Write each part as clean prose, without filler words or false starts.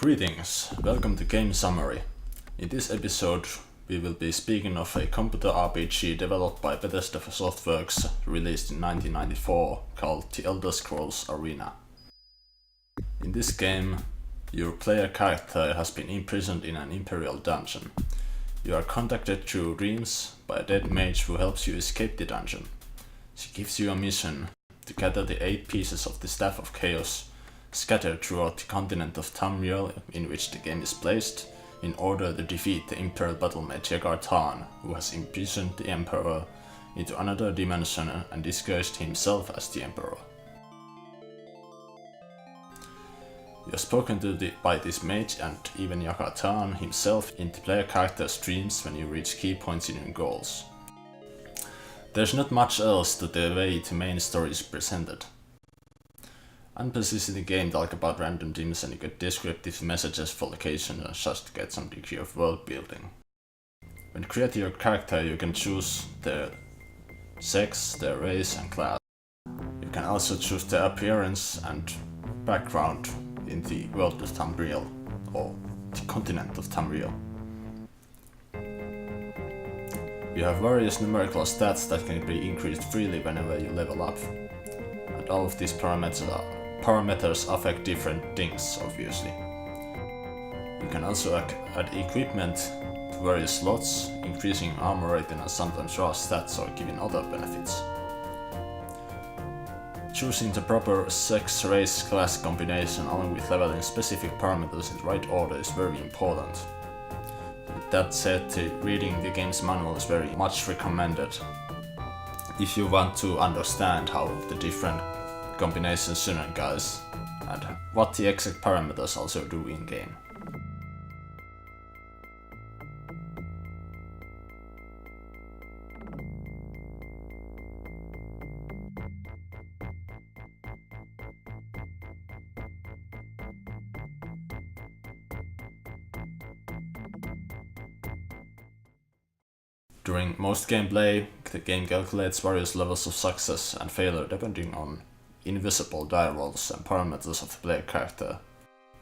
Greetings, welcome to Game Summary. In this episode we will be speaking of a computer RPG developed by Bethesda for Softworks, released in 1994, called The Elder Scrolls Arena. In this game, your player character has been imprisoned in an imperial dungeon. You are contacted through dreams by a dead mage who helps you escape the dungeon. She gives you a mission to gather the 8 pieces of the Staff of Chaos scattered throughout the continent of Tamriel, in which the game is placed, in order to defeat the Imperial battle mage Yagar, who has imprisoned the Emperor into another dimension and disguised himself as the Emperor. You are spoken to by this mage and even Yagar himself in the player character's dreams when you reach key points in your goals. There's not much else to the way the main story is presented. NPCs in the game talk about random things and you get descriptive messages for locations just to get some degree of world building. When creating your character, you can choose their sex, their race and class. You can also choose their appearance and background in the world of Tamriel, or the continent of Tamriel. You have various numerical stats that can be increased freely whenever you level up, and all of these parameters affect different things, obviously. You can also add equipment to various slots, increasing armor rating and sometimes raw stats or giving other benefits. Choosing the proper sex, race, class combination along with leveling specific parameters in the right order is very important. With that said, reading the game's manual is very much recommended if you want to understand how the different combinations synergize and what the exact parameters also do in game. During most gameplay, the game calculates various levels of success and failure depending on invisible die rolls and parameters of the player character,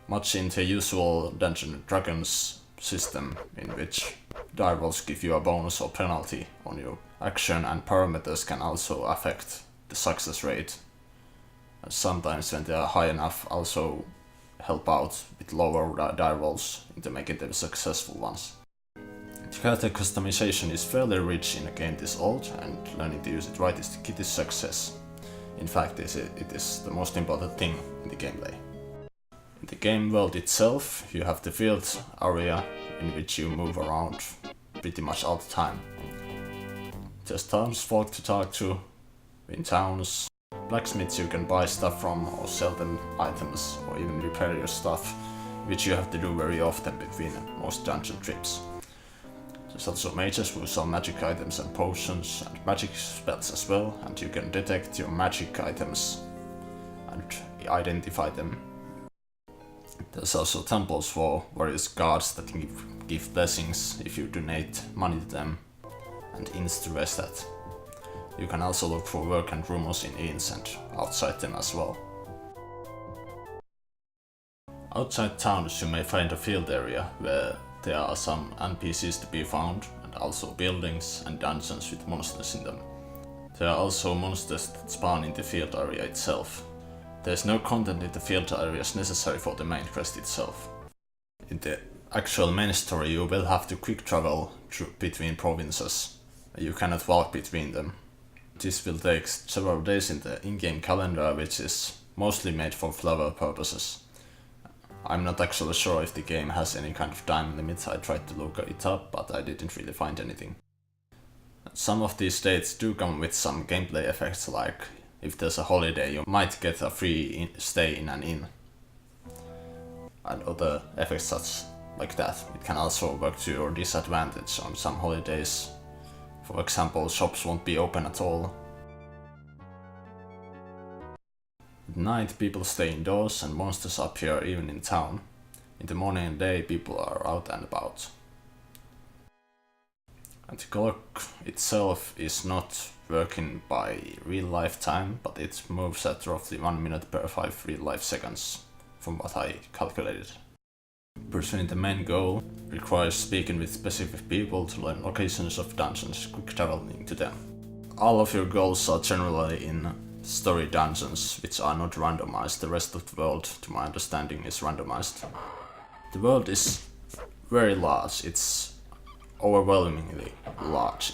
much in the usual Dungeons & Dragons system, in which die rolls give you a bonus or penalty on your action, and parameters can also affect the success rate, and sometimes when they are high enough also help out with lower die rolls into making them successful ones. The character customization is fairly rich in a game this old, and learning to use it right is the key to success. In fact, it is the most important thing in the gameplay. In the game world itself, you have the field area in which you move around pretty much all the time. There's townsfolk to talk to in towns, blacksmiths you can buy stuff from or sell them items or even repair your stuff, which you have to do very often between most dungeon trips. There's also mages who sell magic items and potions and magic spells as well, and you can detect your magic items and identify them. There's also temples for various gods that can give blessings if you donate money to them, and inns to rest at. You can also look for work and rumors in inns and outside them as well. Outside towns you may find a field area where there are some NPCs to be found, and also buildings and dungeons with monsters in them. There are also monsters that spawn in the field area itself. There is no content in the field areas necessary for the main quest itself. In the actual main story you will have to quick travel between provinces. You cannot walk between them. This will take several days in the in-game calendar, which is mostly made for flavor purposes. I'm not actually sure if the game has any kind of time limit. I tried to look it up, but I didn't really find anything. Some of these dates do come with some gameplay effects, like if there's a holiday you might get a free stay in an inn. And other effects such like that. It can also work to your disadvantage on some holidays. For example, shops won't be open at all. At night people stay indoors and monsters appear even in town. In the morning and day people are out and about. And the clock itself is not working by real life time, but it moves at roughly 1 minute per 5 real life seconds, from what I calculated. Pursuing the main goal requires speaking with specific people to learn locations of dungeons, quick traveling to them. All of your goals are generally in story dungeons, which are not randomized. The rest of the world, to my understanding, is randomized. The world is very large, it's overwhelmingly large.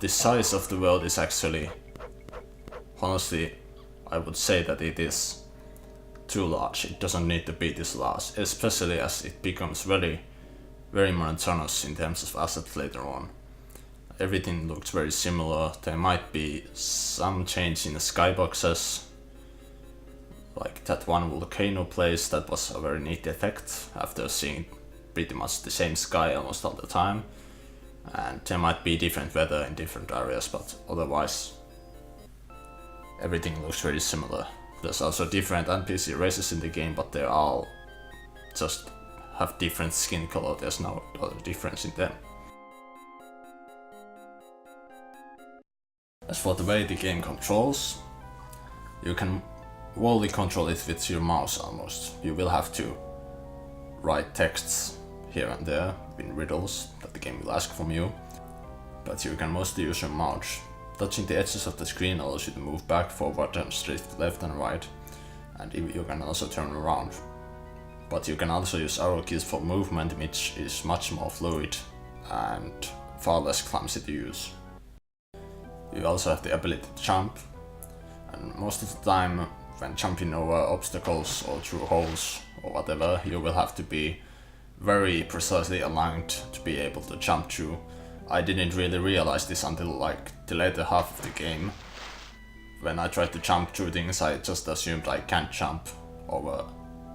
The size of the world is actually, honestly, I would say that it is too large. It doesn't need to be this large, especially as it becomes very, very monotonous in terms of assets later on. Everything looks very similar. There might be some change in the skyboxes, like that one volcano place. That was a very neat effect after seeing pretty much the same sky almost all the time. And there might be different weather in different areas, but otherwise everything looks very similar. There's also different NPC races in the game, but they all just have different skin color. There's no other difference in them. As for the way the game controls, you can wholly control it with your mouse almost. You will have to write texts here and there in riddles that the game will ask from you, but you can mostly use your mouse. Touching the edges of the screen allows you to move back, forward and straight, left and right, and you can also turn around. But you can also use arrow keys for movement, which is much more fluid and far less clumsy to use. You also have the ability to jump, and most of the time when jumping over obstacles or through holes or whatever, you will have to be very precisely aligned to be able to jump through. I didn't really realize this until like the later half of the game. When I tried to jump through things, I just assumed I can't jump over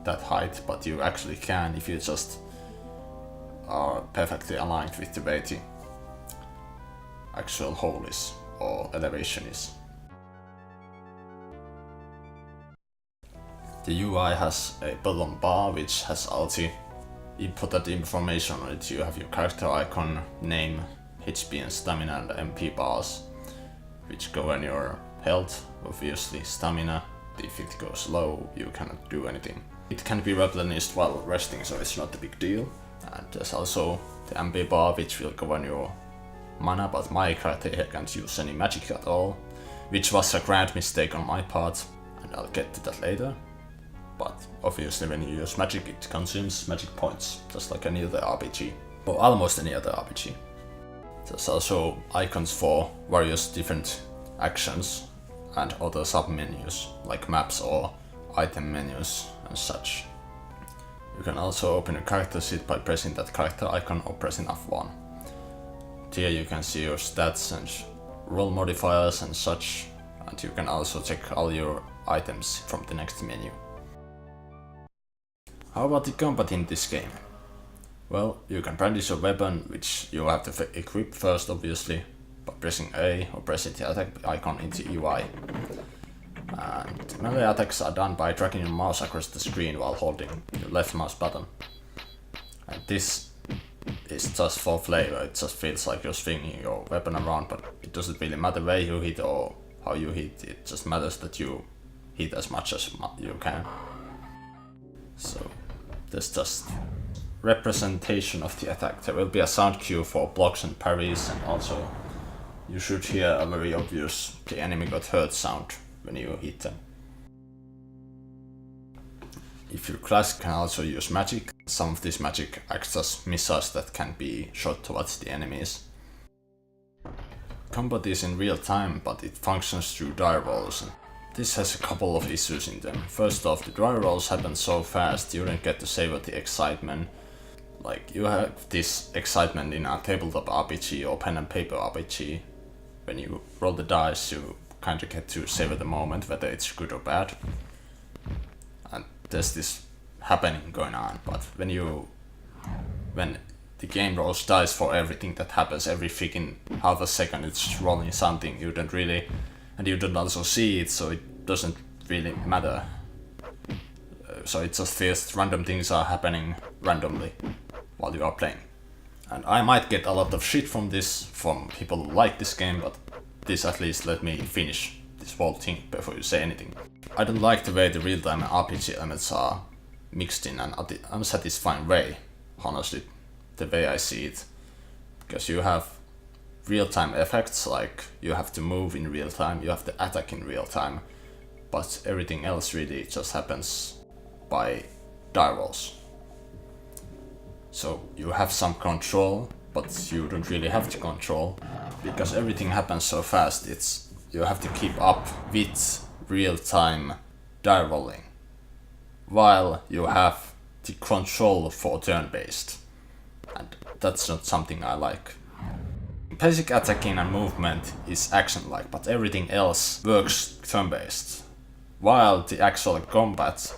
that height, but you actually can if you just are perfectly aligned with the way the actual hole is or elevation is. The UI has a bottom bar which has all the inputted information on it. You have your character icon, name, HP and stamina and MP bars, which govern your health, obviously stamina. If it goes low, you cannot do anything. It can be replenished while resting, so it's not a big deal. And there's also the MP bar, which will govern your mana, but my character here can't use any magic at all, which was a grand mistake on my part, and I'll get to that later. But obviously when you use magic, it consumes magic points, just like any other RPG, or almost any other RPG. There's also icons for various different actions and other sub-menus, like maps or item menus and such. You can also open a character sheet by pressing that character icon or pressing F1. Here you can see your stats and roll modifiers and such, and you can also check all your items from the next menu. How about the combat in this game? Well, you can brandish a weapon, which you have to equip first obviously, by pressing A or pressing the attack icon in the UI. And melee attacks are done by dragging your mouse across the screen while holding your left mouse button. And this is just for flavor, it just feels like you're swinging your weapon around, but it doesn't really matter where you hit or how you hit, it just matters that you hit as much as you can. So there's just representation of the attack. There will be a sound cue for blocks and parries, and also you should hear a very obvious the enemy got hurt sound when you hit them. If your class can also use magic, some of this magic acts as missiles that can be shot towards the enemies. Combat is in real time, but it functions through die rolls. This has a couple of issues in them. First off, the die rolls happen so fast you don't get to savor the excitement. Like, you have this excitement in a tabletop RPG or pen and paper RPG. When you roll the dice, you kind of get to savor the moment, whether it's good or bad. And there's this happening going on, but when the game rolls dice for everything that happens every freaking half a second, it's rolling something you don't really, and you don't also see it, so it doesn't really matter. So it just feels random things are happening randomly while you are playing. And I might get a lot of shit from this, from people who like this game, but this at least let me finish this whole thing before you say anything. I don't like the way the real-time RPG elements are mixed in an unsatisfying way, honestly, the way I see it. Because you have real-time effects, like you have to move in real time, you have to attack in real time, but everything else really just happens by die rolls. So you have some control, but you don't really have to control, because everything happens so fast. You have to keep up with real-time die rolling, while you have the control for turn-based, and that's not something I like. Basic attacking and movement is action-like, but everything else works turn-based, while the actual combat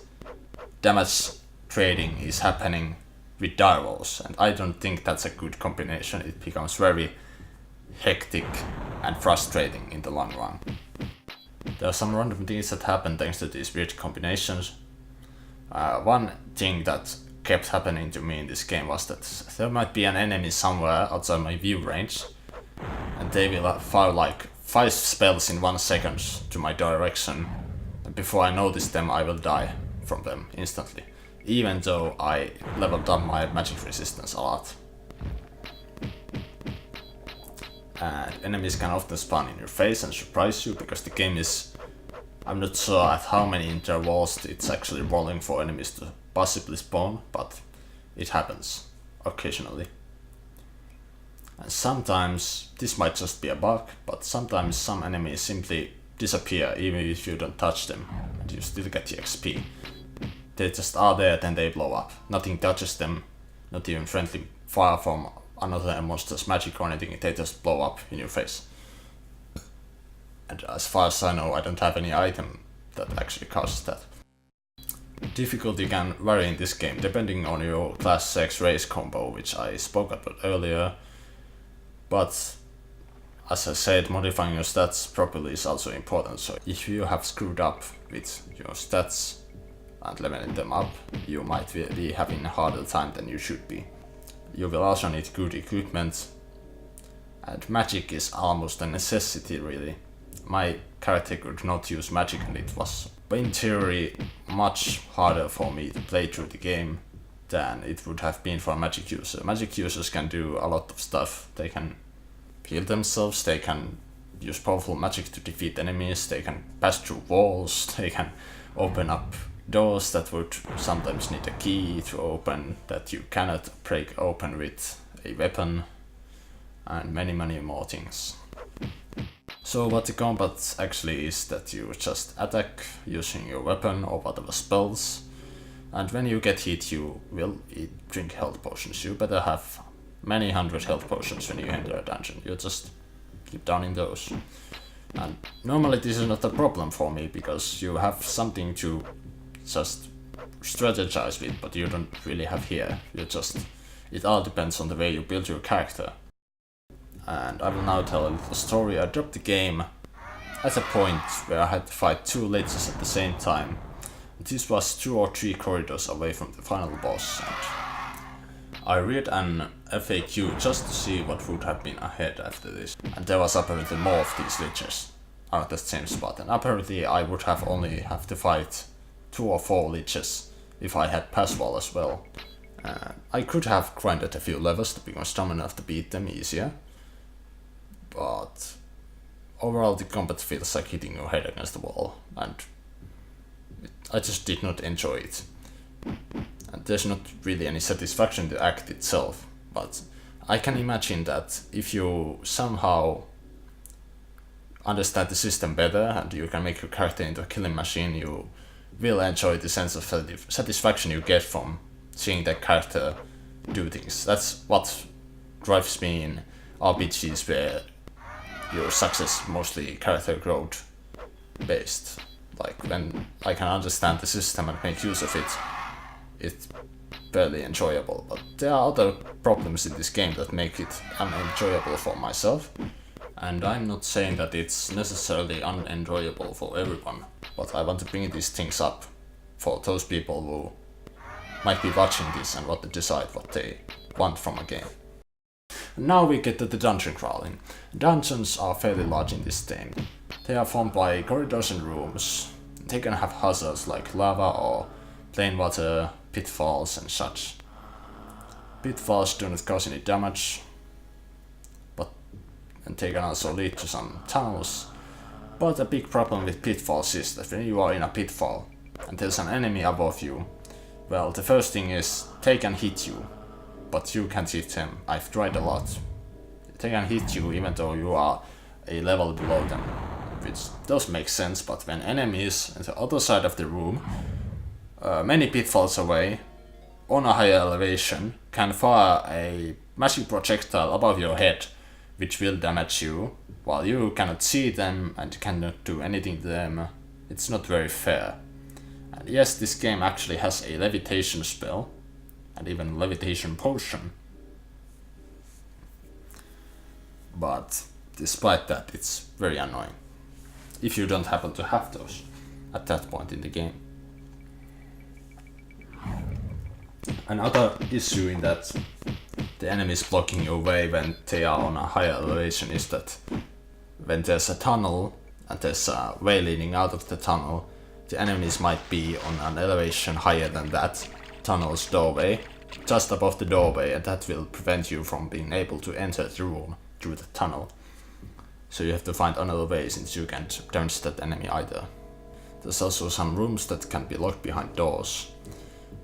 damage trading is happening with die rolls, and I don't think that's a good combination. It becomes very hectic and frustrating in the long run. There are some random things that happen thanks to these weird combinations. One thing that kept happening to me in this game was that there might be an enemy somewhere outside my view range, and they will fire like 5 spells in 1 second to my direction, and before I notice them I will die from them instantly, even though I leveled up my magic resistance a lot. And enemies can often spawn in your face and surprise you, because the game is... I'm not sure at how many intervals it's actually rolling for enemies to possibly spawn, but it happens occasionally. And sometimes, this might just be a bug, but sometimes some enemies simply disappear even if you don't touch them, and you still get the XP. They just are there, then they blow up. Nothing touches them, not even friendly fire from another monster's magic or anything, they just blow up in your face. And as far as I know, I don't have any item that actually causes that. Difficulty can vary in this game depending on your class X race combo, which I spoke about earlier. But as I said, modifying your stats properly is also important, so if you have screwed up with your stats and leveling them up, you might be having a harder time than you should be. You will also need good equipment, and magic is almost a necessity really. My character could not use magic, and it was in theory much harder for me to play through the game than it would have been for a magic user. Magic users can do a lot of stuff. They can heal themselves, they can use powerful magic to defeat enemies, they can pass through walls, they can open up doors that would sometimes need a key to open that you cannot break open with a weapon, and many more things. So what the combat actually is that you just attack using your weapon or whatever spells, and when you get hit you will drink health potions. You better have many hundred health potions when you enter a dungeon. You just keep downing those. And normally this is not a problem for me, because you have something to just strategize with, but you don't really have here. It all depends on the way you build your character. And I will now tell a little story. I dropped the game at a point where I had to fight 2 liches at the same time. This was 2 or 3 corridors away from the final boss, and I read an FAQ just to see what would have been ahead after this. And there was apparently more of these liches at the same spot, and apparently I would have only have to fight 2 or 4 liches if I had pass wall as well. I could have grinded a few levels to become strong enough to beat them easier, but overall the combat feels like hitting your head against the wall, and I just did not enjoy it. And there's not really any satisfaction in the act itself, but I can imagine that if you somehow understand the system better and you can make your character into a killing machine, you will enjoy the sense of satisfaction you get from seeing that character do things. That's what drives me in RPGs where your success mostly character growth based. Like when I can understand the system and make use of it, it's barely enjoyable. But there are other problems in this game that make it unenjoyable for myself. And I'm not saying that it's necessarily unenjoyable for everyone, but I want to bring these things up for those people who might be watching this and want to decide what they want from a game. Now we get to the dungeon crawling. Dungeons are fairly large in this game. They are formed by corridors and rooms. They can have hazards like lava or plain water, pitfalls and such. Pitfalls do not cause any damage, and they can also lead to some tunnels. But a big problem with pitfalls is that when you are in a pitfall and there's an enemy above you, well, the first thing is they can hit you, but you can't hit them. I've tried a lot. They can hit you even though you are a level below them, which does make sense, but when enemies on the other side of the room, many pitfalls away, on a higher elevation, can fire a magic projectile above your head, which will damage you, while you cannot see them and cannot do anything to them. It's not very fair. And yes, this game actually has a levitation spell, and even levitation potion. But despite that, it's very annoying, if you don't happen to have those at that point in the game. Another issue in that the enemies blocking your way when they are on a higher elevation is that when there's a tunnel and there's a way leading out of the tunnel, the enemies might be on an elevation higher than that tunnel's doorway, just above the doorway, and that will prevent you from being able to enter the room through the tunnel. So you have to find another way since you can't damage that enemy either. There's also some rooms that can be locked behind doors.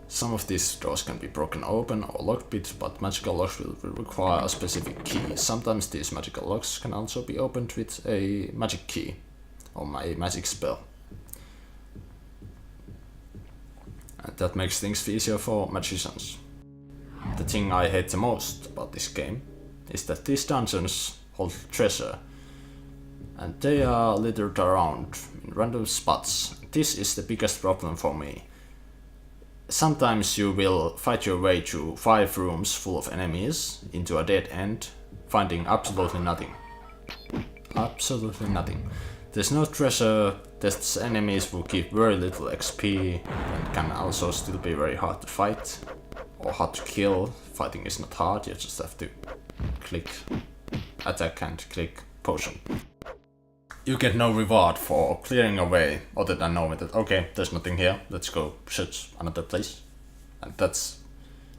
Some of these doors can be broken open or locked with, but magical locks will require a specific key. Sometimes these magical locks can also be opened with a magic key or a magic spell. And that makes things easier for magicians. The thing I hate the most about this game is that these dungeons hold treasure, and they are littered around in random spots. This is the biggest problem for me. Sometimes you will fight your way through 5 rooms full of enemies into a dead end, finding absolutely nothing. Absolutely nothing. There's no treasure, there's enemies who give very little XP and can also still be very hard to fight or hard to kill. Fighting is not hard, you just have to click attack and click potion. You get no reward for clearing away other than knowing that, okay, there's nothing here, let's go search another place. And that's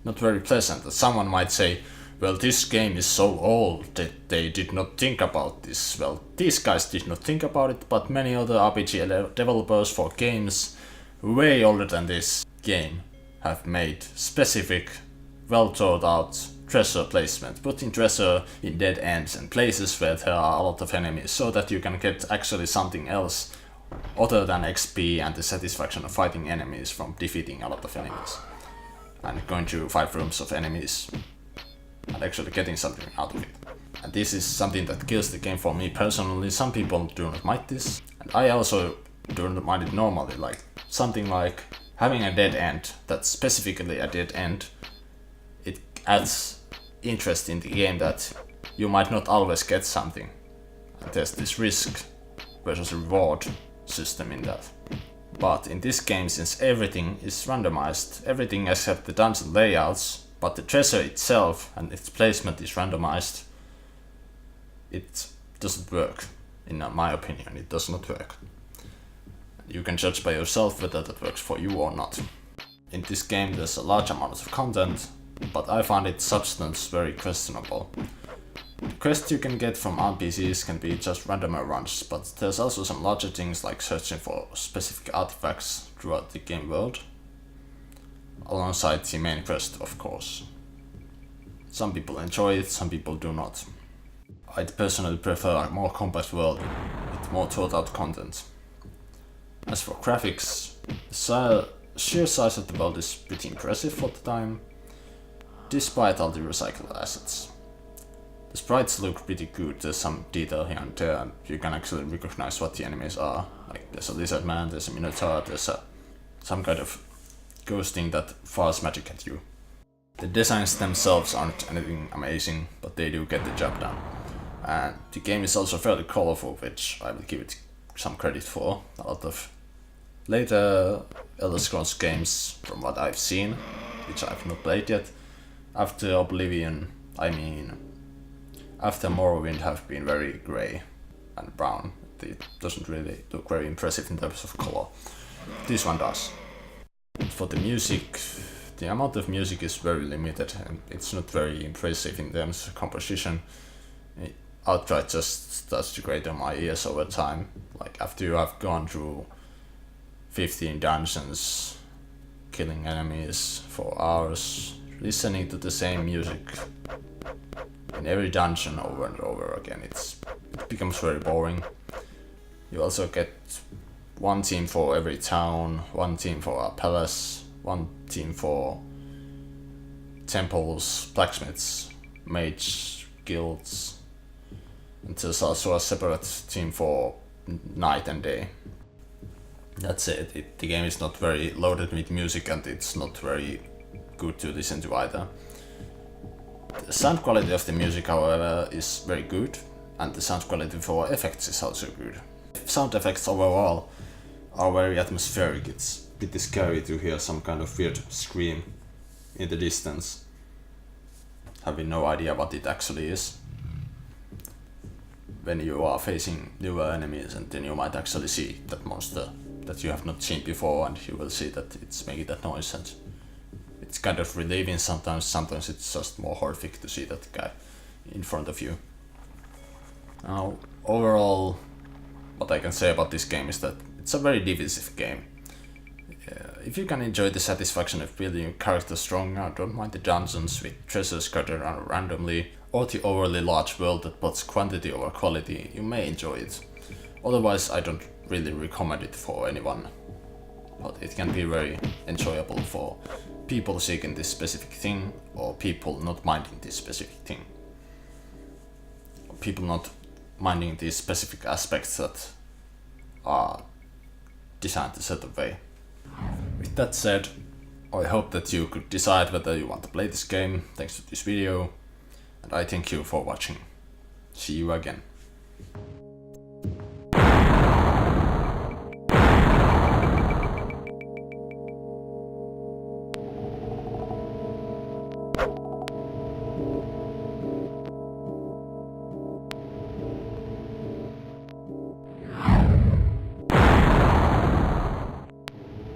not very pleasant. Someone might say, well, this game is so old that they did not think about this. Well, these guys did not think about it, but many other RPG developers for games way older than this game have made specific, well thought out treasure placement, putting treasure in dead ends and places where there are a lot of enemies, so that you can get actually something else other than XP and the satisfaction of fighting enemies from defeating a lot of enemies and going through 5 rooms of enemies and actually getting something out of it. And this is something that kills the game for me personally. Some people do not mind this, and I also do not mind it normally. Like something like having a dead end, that's specifically a dead end, it adds interest in the game that you might not always get something. And there's this risk versus reward system in that. But in this game, since everything is randomized, everything except the dungeon layouts, but the treasure itself and its placement is randomized, it doesn't work. In my opinion, it does not work. You can judge by yourself whether that works for you or not. In this game there's a large amount of content, but I find its substance very questionable. The quests you can get from NPCs can be just randomer runs, but there's also some larger things like searching for specific artifacts throughout the game world, alongside the main quest, of course. Some people enjoy it, some people do not. I'd personally prefer a more compact world with more thought out content. As for graphics, the sheer size of the world is pretty impressive for the time, despite all the recycled assets. The sprites look pretty good, there's some detail here and there, and you can actually recognize what the enemies are. Like there's a lizard man, there's a minotaur, there's some kind of ghost thing that fires magic at you. The designs themselves aren't anything amazing, but they do get the job done. And the game is also fairly colorful, which I will give it some credit for. A lot of later Elder Scrolls games, from what I've seen, which I've not played yet, after Oblivion, after Morrowind, have been very grey and brown. It doesn't really look very impressive in terms of color. This one does. For the music, the amount of music is very limited and it's not very impressive in terms of composition. Outright just starts to grate on my ears over time. Like after you have gone through 15 dungeons, killing enemies for hours, listening to the same music in every dungeon over and over again, it becomes very boring. You also get one team for every town, one team for a palace, one team for temples, blacksmiths, mage guilds, and there's also a separate team for night and day. That's it. The game is not very loaded with music and it's not very good to listen to either. The sound quality of the music, however, is very good, and the sound quality for effects is also good. Sound effects overall are very atmospheric. It's a bit scary to hear some kind of weird scream in the distance, having no idea what it actually is. When you are facing newer enemies, and then you might actually see that monster that you have not seen before, and you will see that it's making that noise, and it's kind of relieving sometimes it's just more horrific to see that guy in front of you. Now, overall, what I can say about this game is that it's a very divisive game. If you can enjoy the satisfaction of building your character stronger, don't mind the dungeons with treasure scattered around randomly, or the overly large world that puts quantity over quality, you may enjoy it. Otherwise, I don't really recommend it for anyone, but it can be very enjoyable for people seeking this specific thing, or people not minding this specific thing. Or people not minding these specific aspects that are designed a certain way. With that said, I hope that you could decide whether you want to play this game thanks to this video, and I thank you for watching. See you again.